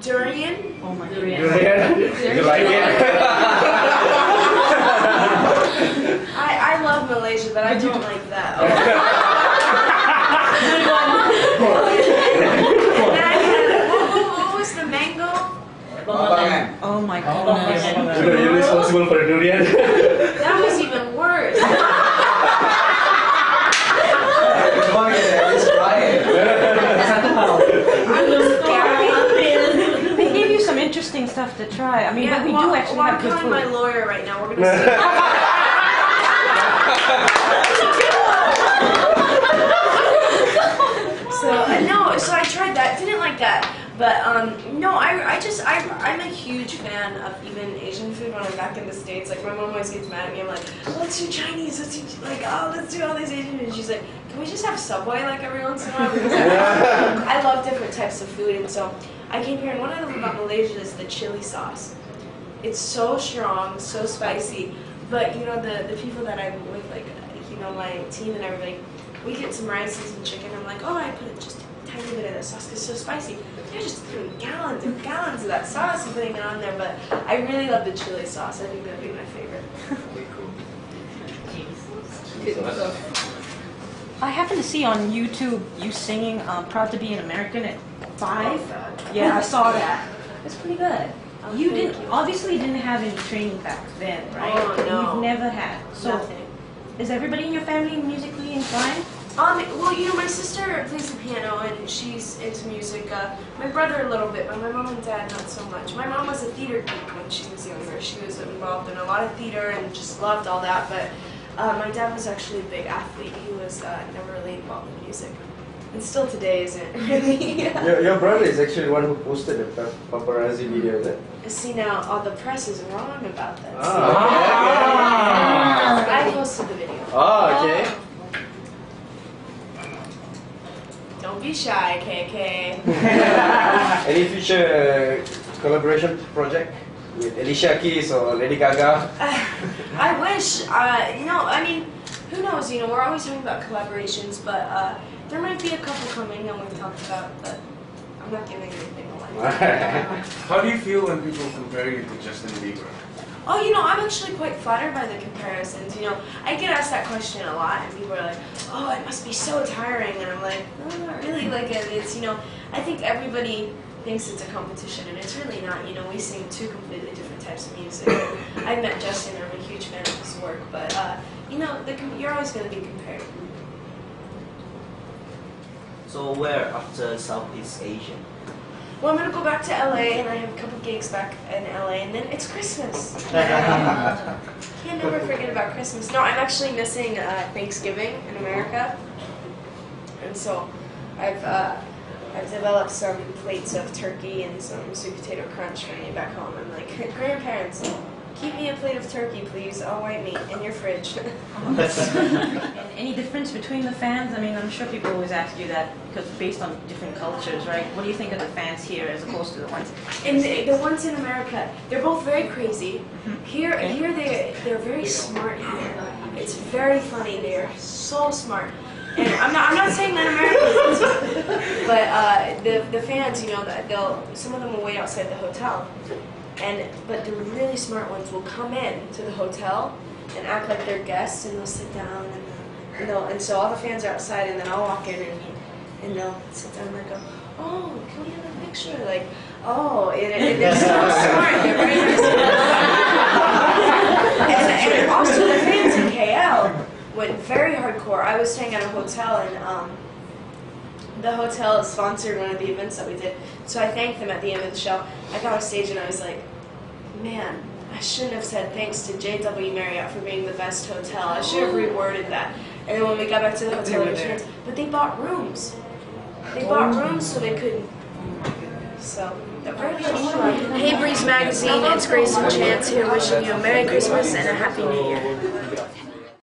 Durian? Oh my goodness. Durian? You like it? I love Malaysia, but I don't like that. And then I had, what was the mango? Oh my goodness. You're responsible for durian? That was even worse. They gave you some interesting stuff to try. I mean, Yeah, but we do actually have good I'm food. calling my lawyer right now. We're gonna see. So I tried that. Didn't like that. But no, I'm a huge fan of even Asian food when I'm back in the States. Like my mom always gets mad at me. I'm like, let's do Chinese. Let's do let's do all these Asian food. And she's like, can we just have Subway like every once in a while? Because I love different types of food, and so I came here. And what I love about Malaysia is the chili sauce. It's so strong, so spicy. But you know the people that I'm with, like my team and everybody, we get some rice and some chicken. I'm like, oh, I put just a tiny bit of that sauce because it's so spicy. They're just putting gallons and gallons of that sauce and putting it on there. But I really love the chili sauce. I think that'd be my favorite. I happened to see on YouTube you singing "Proud to Be an American" at 5. Yeah, I saw that. It's pretty good. Oh, You obviously didn't have any training back then, right? Oh, no. You've never had. So, Nothing. is everybody in your family musically inclined? Well, my sister plays the piano and she's into music. My brother a little bit, but my mom and dad not so much. My mom was a theater geek when she was younger. She was involved in a lot of theater and just loved all that. But my dad was actually a big athlete. He was never really involved in music, and still today isn't really. Your brother is actually the one who posted the paparazzi video, is it? See now, all the press is wrong about that. Okay. I posted the video. Oh, okay. Don't be shy, KK. Any future collaboration project with Alicia Keys or Lady Gaga? I wish. I mean, who knows? We're always talking about collaborations, but there might be a couple coming, and we've talked about. But I'm not giving anything away. How do you feel when people compare you to Justin Bieber? Oh, I'm actually quite flattered by the comparisons. I get asked that question a lot, and people are like, "Oh, it must be so tiring," and I'm like, "No, not really." Like it's, I think everybody thinks it's a competition, and it's really not. We sing two completely different types of music. I've met Justin, and I'm a huge fan of his work, but you're always going to be compared. So where after Southeast Asia? Well, I'm going to go back to LA, and I have a couple gigs back in LA, and then it's Christmas. Can't never forget about Christmas. No, I'm actually missing Thanksgiving in America, and so I've developed some plates of turkey and some sweet potato crunch for me back home. I'm like, grandparents, keep me a plate of turkey, please, all white meat, in your fridge. And any difference between the fans? I mean, I'm sure people always ask you that because based on different cultures, right? What do you think of the fans here as opposed to the ones in the States? The ones in America, they're both very crazy. Here they're very smart here. It's very funny. They're so smart. And I'm not saying that Americans, but the fans, some of them will wait outside the hotel. But the really smart ones will come in to the hotel and act like they're guests, and they'll sit down, and so all the fans are outside, and then I'll walk in and they'll sit down and they'll go, "Oh, can we have a picture?" Like, oh, and they're so smart. They're very nice. and also the fans in KL went very hardcore. I was staying at a hotel, and the hotel sponsored one of the events that we did, so I thanked them at the end of the show. I got off stage and I was like, man, I shouldn't have said thanks to JW Marriott for being the best hotel. I should have reworded that. And then when we got back to the hotel, but they bought rooms. They bought rooms so they could. So, hey Breeze Magazine, it's Greyson Chance here wishing you a Merry Christmas and a Happy New Year.